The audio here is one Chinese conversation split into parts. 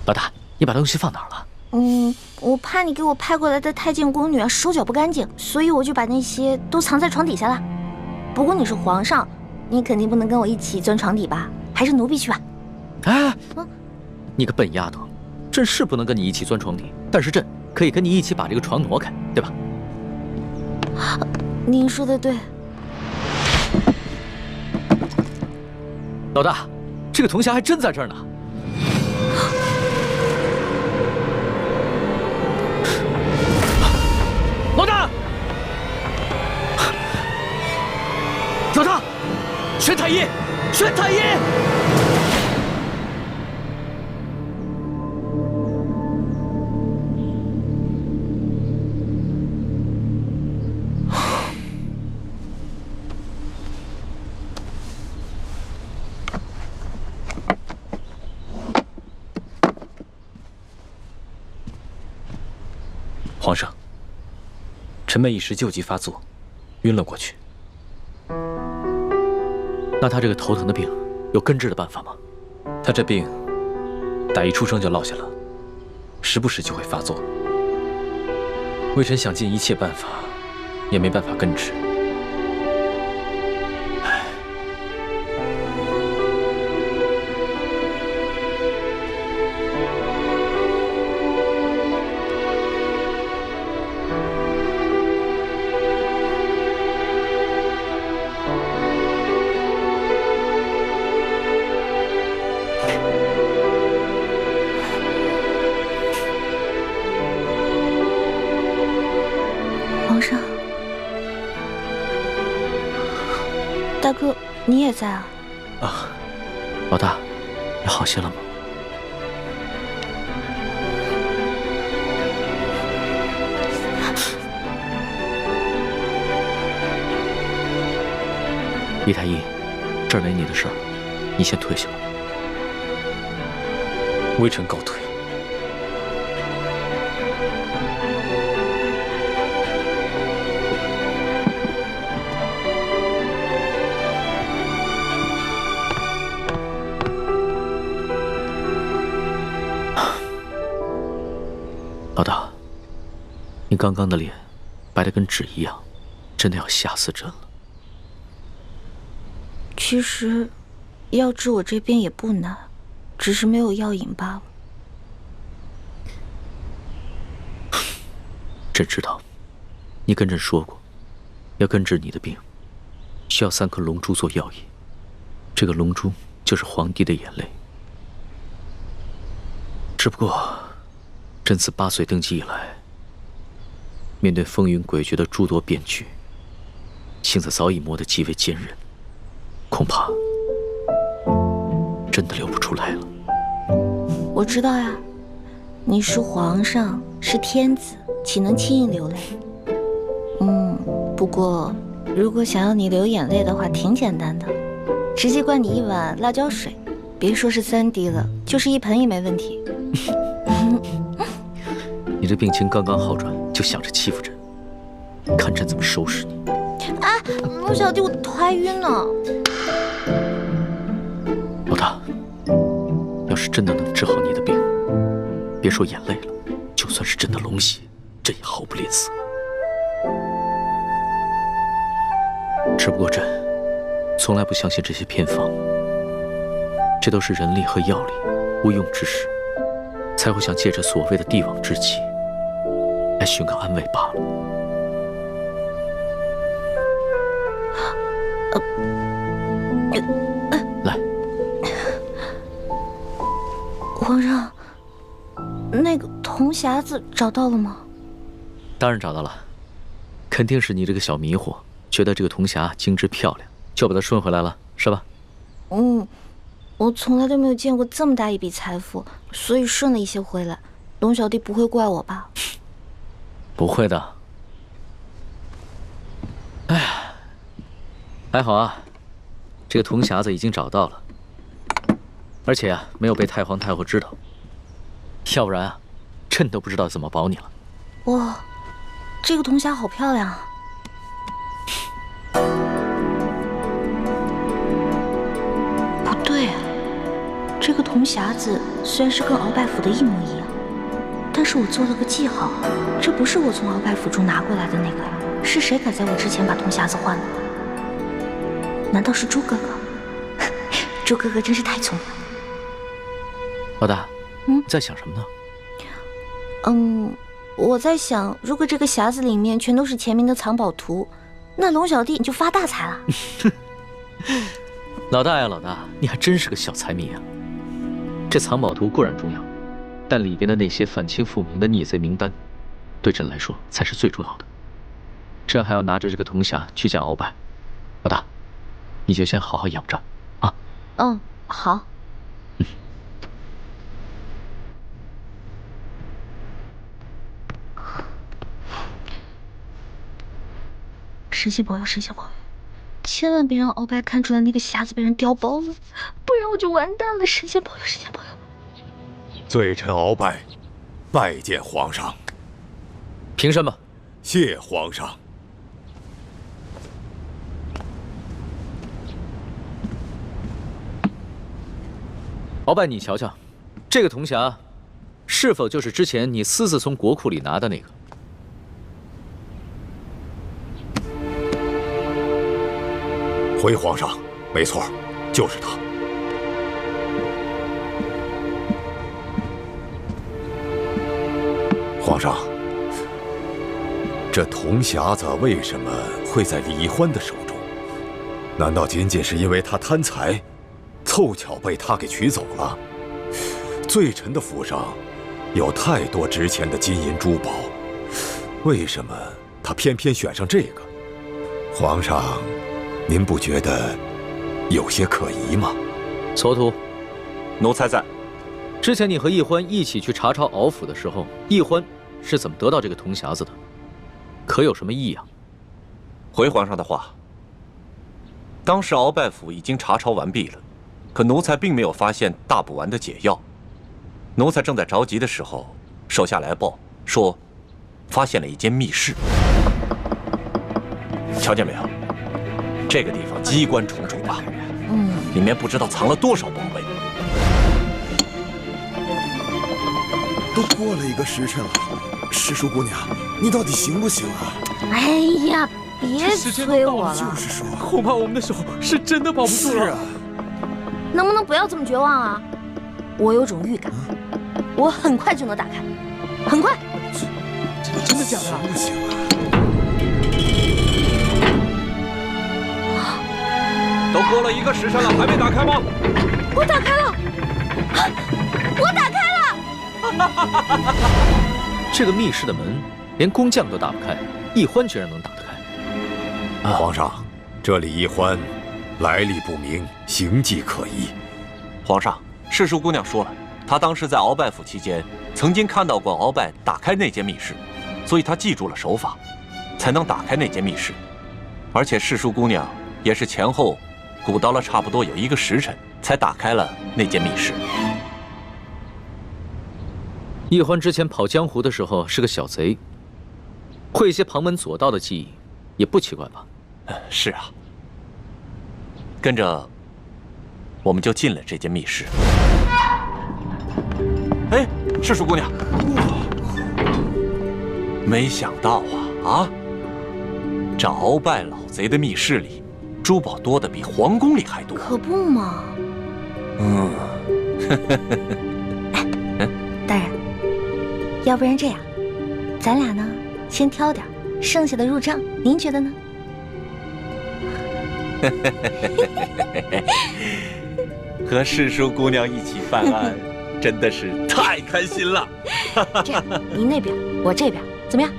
老大，你把东西放哪儿了？我怕你给我派过来的太监宫女手脚不干净，所以我就把那些都藏在床底下了。不过你是皇上，你肯定不能跟我一起钻床底吧？还是奴婢去吧。哎，你个笨丫头，朕是不能跟你一起钻床底，但是朕可以跟你一起把这个床挪开，对吧？您说的对。老大，这个铜匣还真在这儿呢。老大，老大，宣太医，宣太医！皇上，臣妹一时旧疾发作，晕了过去。那他这个头疼的病有根治的办法吗？他这病打一出生就落下了，时不时就会发作。微臣想尽一切办法，也没办法根治。皇上，大哥，你也在啊？啊，老大，你好些了吗？李太医，这儿没你的事儿，你先退下吧。微臣告退。老大，你刚刚的脸白得跟纸一样，真的要吓死朕了。其实，要治我这病也不难，只是没有药引罢了。朕知道，你跟朕说过，要根治你的病，需要3颗龙珠做药引。这个龙珠就是皇帝的眼泪。只不过，朕自8岁登基以来，面对风云诡谲的诸多变局，性子早已磨得极为坚韧，恐怕真的流不出来了。我知道呀，你是皇上，是天子，岂能轻易流泪？不过如果想要你流眼泪的话，挺简单的，直接灌你1碗辣椒水，别说是3滴了，就是1盆也没问题。你这病情刚刚好转，就想着欺负朕，看朕怎么收拾你！啊，陆小弟，我头还晕呢。老大，要是真的能治好你的病，别说眼泪了，就算是朕的龙血，朕也毫不吝啬。只不过朕从来不相信这些偏方，这都是人力和药力无用之时，才会想借着所谓的帝王之气来寻个安慰罢了。来，皇上，那个铜匣子找到了吗？当然找到了，肯定是你这个小迷糊，觉得这个铜匣精致漂亮，就把它顺回来了，是吧？我从来都没有见过这么大一笔财富，所以顺了一些回来。龙小弟不会怪我吧？不会的。哎呀，还好啊，这个铜匣子已经找到了，而且啊，没有被太皇太后知道，要不然啊，朕都不知道怎么保你了。哇，这个铜匣好漂亮啊！这个铜匣子虽然是跟鳌拜府的一模一样，但是我做了个记号，这不是我从鳌拜府中拿过来的那个呀，是谁敢在我之前把铜匣子换了？难道是朱哥哥？朱哥哥真是太聪明了。老大，你在想什么呢？我在想，如果这个匣子里面全都是钱明的藏宝图，那龙小弟你就发大财了。老大呀，老大，你还真是个小财迷啊！这藏宝图固然重要，但里边的那些反清复明的逆贼名单，对朕来说才是最重要的。朕还要拿着这个铜匣去见鳌拜。老大，你就先好好养着啊。好。神仙保佑，神仙保佑！千万别让鳌拜看出来那个匣子被人调包了，不然我就完蛋了。神仙保佑，神仙保佑！罪臣鳌拜，拜见皇上。凭什么？谢皇上。鳌拜，你瞧瞧，这个铜匣，是否就是之前你私自从国库里拿的那个？回皇上，没错，就是他。皇上，这铜匣子为什么会在李欢的手中？难道仅仅是因为他贪财，凑巧被他给取走了？罪臣的府上有太多值钱的金银珠宝，为什么他偏偏选上这个？皇上，您不觉得有些可疑吗？蹉跎，奴才在。之前你和奕欢一起去查抄鳌府的时候，奕欢是怎么得到这个铜匣子的？可有什么异样？回皇上的话，当时鳌拜府已经查抄完毕了，可奴才并没有发现大补丸的解药。奴才正在着急的时候，手下来报说，发现了一间密室。瞧见没有？这个地方机关重重啊，里面不知道藏了多少宝贝。都过了1个时辰了，师叔姑娘，你到底行不行啊？哎呀，别催我了。就是说，恐怕我们的手是真的保不住了。是啊，能不能不要这么绝望啊？我有种预感，我很快就能打开，很快。真的假的？行不行啊？都过了1个时辰了，还没打开吗？我打开了，我打开了。这个密室的门，连工匠都打不开，奕欢居然能打得开。皇上，这李奕欢来历不明，行迹可疑。皇上，世叔姑娘说了，她当时在鳌拜府期间，曾经看到过鳌拜打开那间密室，所以她记住了手法，才能打开那间密室。而且世叔姑娘也是前后鼓捣了差不多有1个时辰，才打开了那间密室。奕欢之前跑江湖的时候是个小贼，会一些旁门左道的技艺，也不奇怪吧？是啊，跟着我们就进了这间密室。哎，世叔姑娘，没想到啊，这鳌拜老贼的密室里，珠宝多的比皇宫里还多。可不嘛。大人，要不然这样，咱俩呢先挑点，剩下的入账，您觉得呢？和世叔姑娘一起犯案，真的是太开心了。这样，您那边，我这边，怎么样？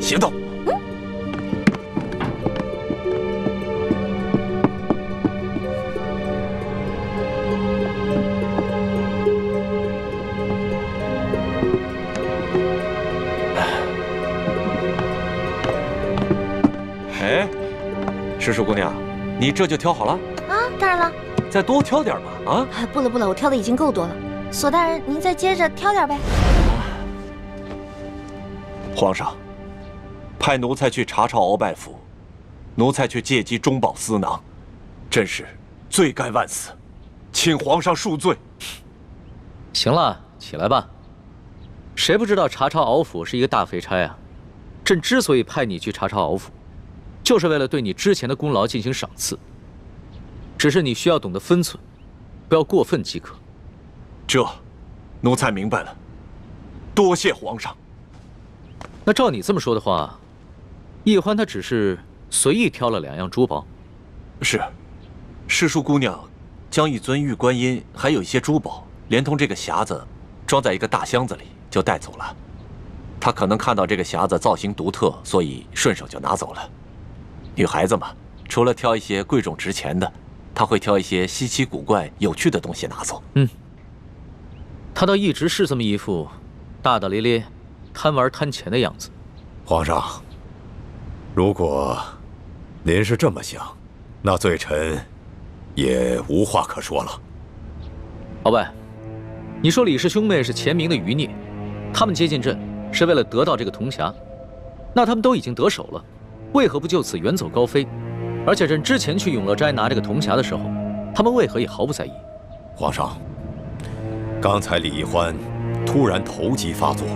行动。哎，世叔姑娘，你这就挑好了？啊，当然了。再多挑点吧，啊！哎，不了不了，我挑的已经够多了。索大人，您再接着挑点呗。皇上，派奴才去查抄鳌拜府，奴才却借机中饱私囊，真是罪该万死，请皇上恕罪。行了，起来吧。谁不知道查抄敖府是一个大废差啊？朕之所以派你去查抄敖府，就是为了对你之前的功劳进行赏赐。只是你需要懂得分寸，不要过分即可。这，奴才明白了，多谢皇上。那照你这么说的话，易欢他只是随意挑了2样珠宝。是，世淑姑娘将一尊玉观音还有一些珠宝，连同这个匣子，装在一个大箱子里就带走了。她可能看到这个匣子造型独特，所以顺手就拿走了。女孩子嘛，除了挑一些贵重值钱的，她会挑一些稀奇古怪、有趣的东西拿走。她倒一直是这么一副大大咧咧、贪玩贪钱的样子。皇上，如果您是这么想，那罪臣也无话可说了。鳌拜，你说李氏兄妹是前明的余孽，他们接近朕是为了得到这个铜匣，那他们都已经得手了，为何不就此远走高飞？而且朕之前去永乐斋拿这个铜匣的时候，他们为何也毫不在意？皇上，刚才李易欢突然投机发作，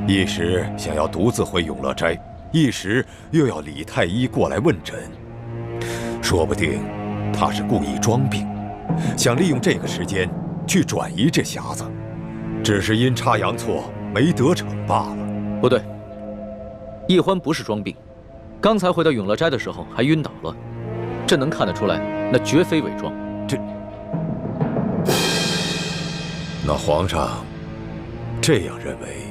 一时想要独自回永乐斋，一时又要李太医过来问诊，说不定他是故意装病，想利用这个时间去转移这匣子，只是阴差阳错没得逞罢了。不对，易欢不是装病，刚才回到永乐斋的时候还晕倒了，朕能看得出来，那绝非伪装。那皇上这样认为，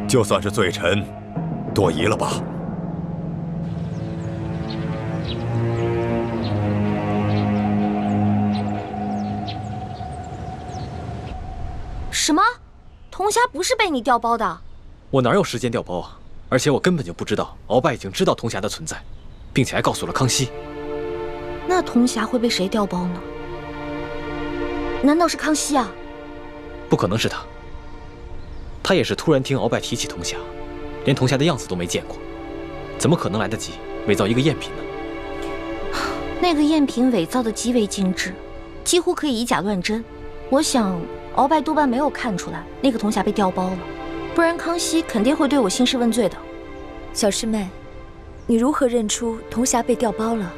就算是罪臣多疑了吧？什么？铜匣不是被你调包的？我哪有时间调包啊？而且我根本就不知道鳌拜已经知道铜匣的存在，并且还告诉了康熙。那铜匣会被谁调包呢？难道是康熙啊？不可能是他，他也是突然听鳌拜提起铜匣，连铜匣的样子都没见过，怎么可能来得及伪造一个赝品呢？那个赝品伪造的极为精致，几乎可以以假乱真。我想鳌拜多半没有看出来那个铜匣被调包了，不然康熙肯定会对我兴师问罪的。小师妹，你如何认出铜匣被调包了？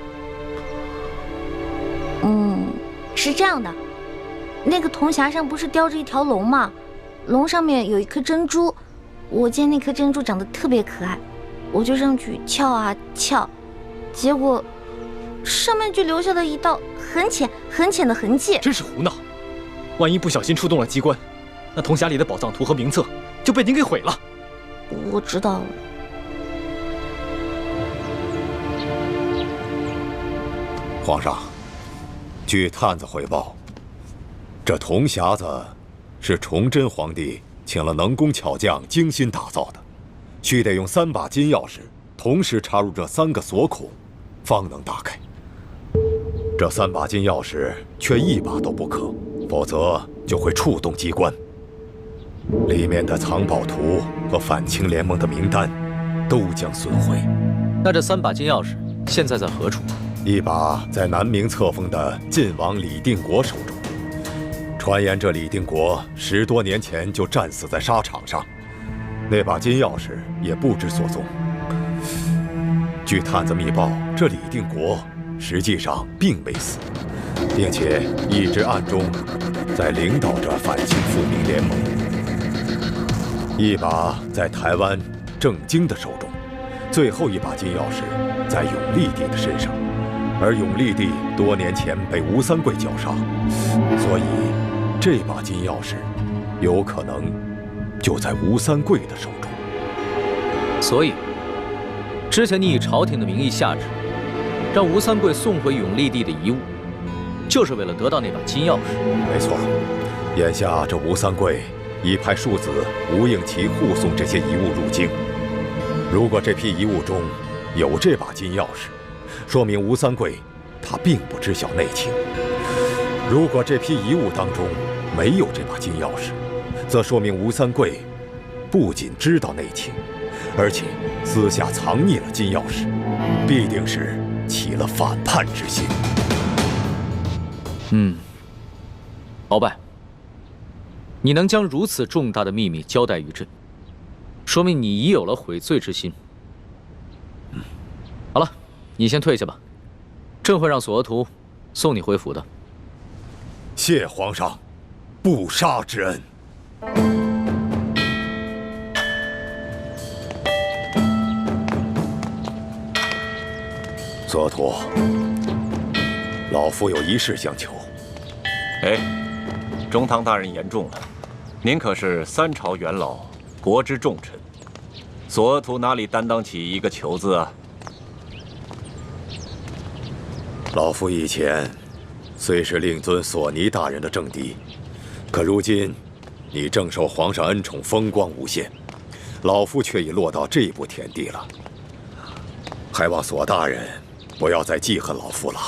是这样的，那个铜匣上不是雕着一条龙吗？龙上面有一颗珍珠，我见那颗珍珠长得特别可爱，我就上去撬啊撬，结果上面就留下了一道很浅很浅的痕迹。真是胡闹！万一不小心触动了机关，那铜匣里的宝藏图和名册就被您给毁了。我知道了。皇上，据探子汇报，这铜匣子是崇祯皇帝请了能工巧匠精心打造的，须得用3把金钥匙同时插入这3个锁孔，方能打开。这3把金钥匙却1把都不可，否则就会触动机关。里面的藏宝图和反清联盟的名单都将损毁。那这3把金钥匙现在在何处？一把在南明册封的晋王李定国手中。传言这李定国10多年前就战死在沙场上，那把金钥匙也不知所踪。据探子密报，这李定国实际上并没死，并且一直暗中在领导着反清复明联盟。一把在台湾郑经的手中，最后一把金钥匙在永历帝的身上，而永历帝多年前被吴三桂绞杀，所以这把金钥匙有可能就在吴三桂的手中。所以，之前你以朝廷的名义下旨，让吴三桂送回永历帝的遗物，就是为了得到那把金钥匙。没错，眼下这吴三桂已派庶子吴应奇护送这些遗物入京。如果这批遗物中有这把金钥匙，说明吴三桂他并不知晓内情；如果这批遗物当中没有这把金钥匙，则说明吴三桂不仅知道内情，而且私下藏匿了金钥匙，必定是起了反叛之心。鳌拜，你能将如此重大的秘密交代于朕，说明你已有了悔罪之心。好了，你先退下吧，朕会让索额图送你回府的。谢皇上不杀之恩。索额图，老夫有一事相求。哎，中堂大人言重了，您可是3朝元老，国之重臣，索额图哪里担当起一个求字啊？老夫以前虽是令尊索尼大人的政敌，可如今你正受皇上恩宠，风光无限，老夫却已落到这步田地了。还望索大人不要再记恨老夫了。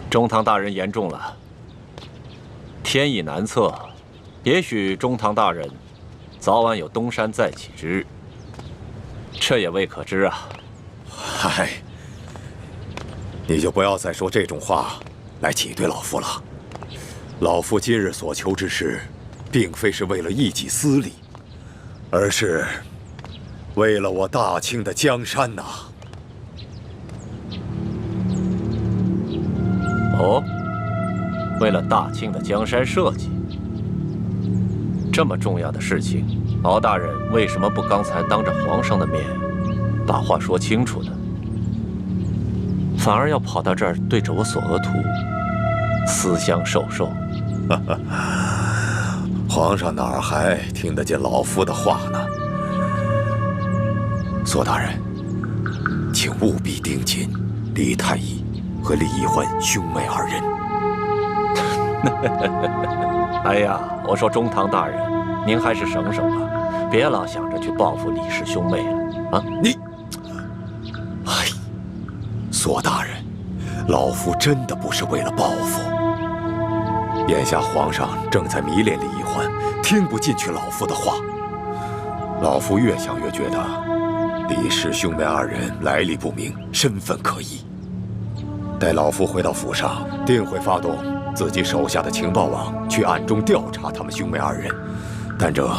中堂大人言重了，天意难测，也许中堂大人早晚有东山再起之日，这也未可知啊。嗨，你就不要再说这种话来挤兑老夫了。老夫今日所求之事，并非是为了一己私利，而是为了我大清的江山呐。哦，为了大清的江山社稷，这么重要的事情，敖大人为什么不刚才当着皇上的面把话说清楚呢？反而要跑到这儿对着我索额图私相授受？皇上哪儿还听得见老夫的话呢？索大人，请务必盯紧李太医和李易欢兄妹2人。哎呀，我说中堂大人，您还是省省吧，别老想着去报复李氏兄妹了啊！你，哎，索大人，老夫真的不是为了报复。眼下皇上正在迷恋李易欢，听不进去老夫的话。老夫越想越觉得李氏兄妹2人来历不明，身份可疑。待老夫回到府上，定会发动自己手下的情报网去暗中调查他们兄妹2人，但这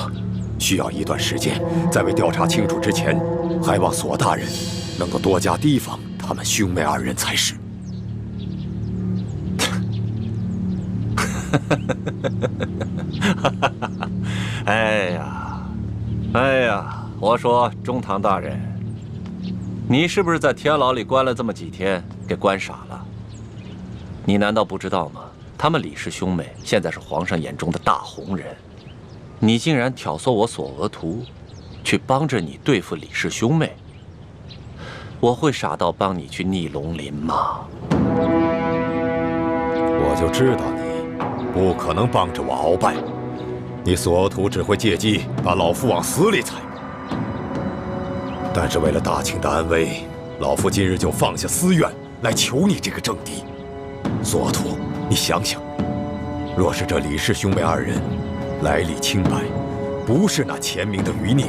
需要一段时间。在未调查清楚之前，还望索大人能够多加提防他们兄妹2人才是。哎呀，我说中堂大人，你是不是在天牢里关了这么几天，给关傻了？你难道不知道吗？他们李氏兄妹现在是皇上眼中的大红人，你竟然挑唆我索额图，去帮着你对付李氏兄妹，我会傻到帮你去逆龙鳞吗？我就知道你不可能帮着我鳌拜，你索额图只会借机把老夫往死里踩。但是为了大清的安危，老夫今日就放下私怨来求你这个政敌。索额图，你想想，若是这李氏兄妹2人来历清白，不是那前明的余孽，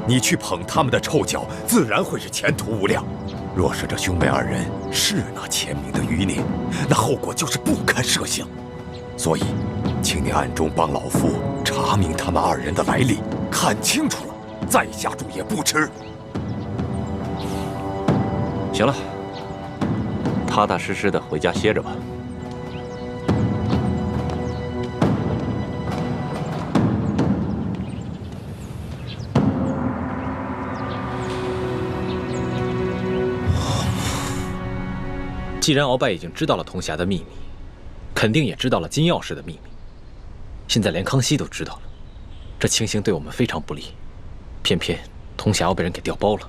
你去捧他们的臭脚，自然会是前途无量。若是这兄妹2人是那前明的余孽，那后果就是不堪设想。所以，请你暗中帮老夫查明他们2人的来历，看清楚了再下注也不迟。行了，踏踏实实的回家歇着吧。既然鳌拜已经知道了铜匣的秘密，肯定也知道了金钥匙的秘密。现在连康熙都知道了，这情形对我们非常不利。偏偏铜匣要被人给调包了。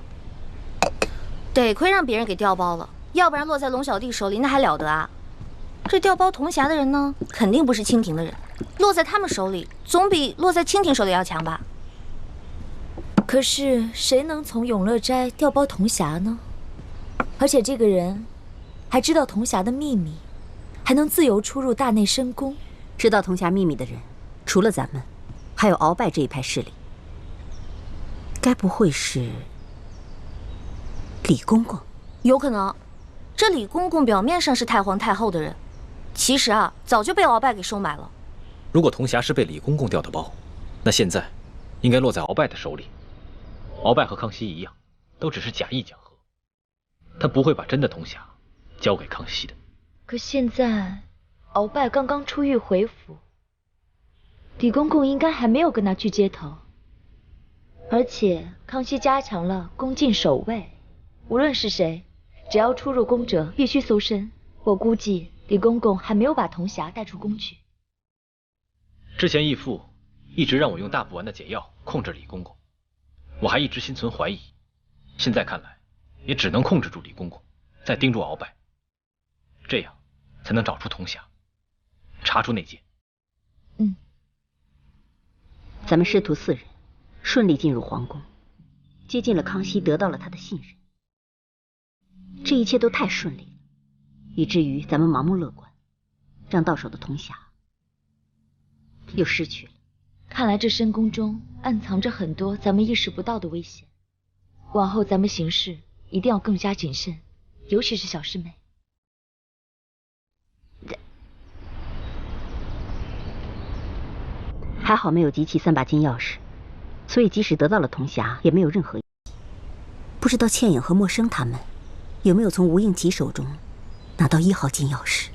得亏让别人给调包了，要不然落在龙小弟手里那还了得啊！这调包铜匣的人呢，肯定不是清廷的人，落在他们手里，总比落在清廷手里要强吧？可是谁能从永乐斋调包铜匣呢？而且这个人还知道铜匣的秘密，还能自由出入大内深宫。知道铜匣秘密的人，除了咱们，还有鳌拜这一派势力。该不会是李公公？有可能。这李公公表面上是太皇太后的人，其实啊，早就被鳌拜给收买了。如果铜匣是被李公公调的包，那现在应该落在鳌拜的手里。鳌拜和康熙一样，都只是假意讲和，他不会把真的铜匣交给康熙的。可现在，鳌拜刚刚出狱回府，李公公应该还没有跟他去接头。而且康熙加强了宫禁守卫，无论是谁，只要出入宫者必须搜身。我估计李公公还没有把铜匣带出宫去。之前义父一直让我用大补丸的解药控制李公公，我还一直心存怀疑。现在看来，也只能控制住李公公，再盯住鳌拜，这样才能找出铜匣，查出内奸。咱们师徒4人顺利进入皇宫，接近了康熙，得到了他的信任。这一切都太顺利了，以至于咱们盲目乐观，让到手的铜匣又失去了。看来这深宫中暗藏着很多咱们意识不到的危险，往后咱们行事一定要更加谨慎，尤其是小师妹。还好没有集齐3把金钥匙，所以即使得到了铜匣，也没有任何意义。不知道倩影和默笙他们有没有从吴应奇手中拿到1号金钥匙？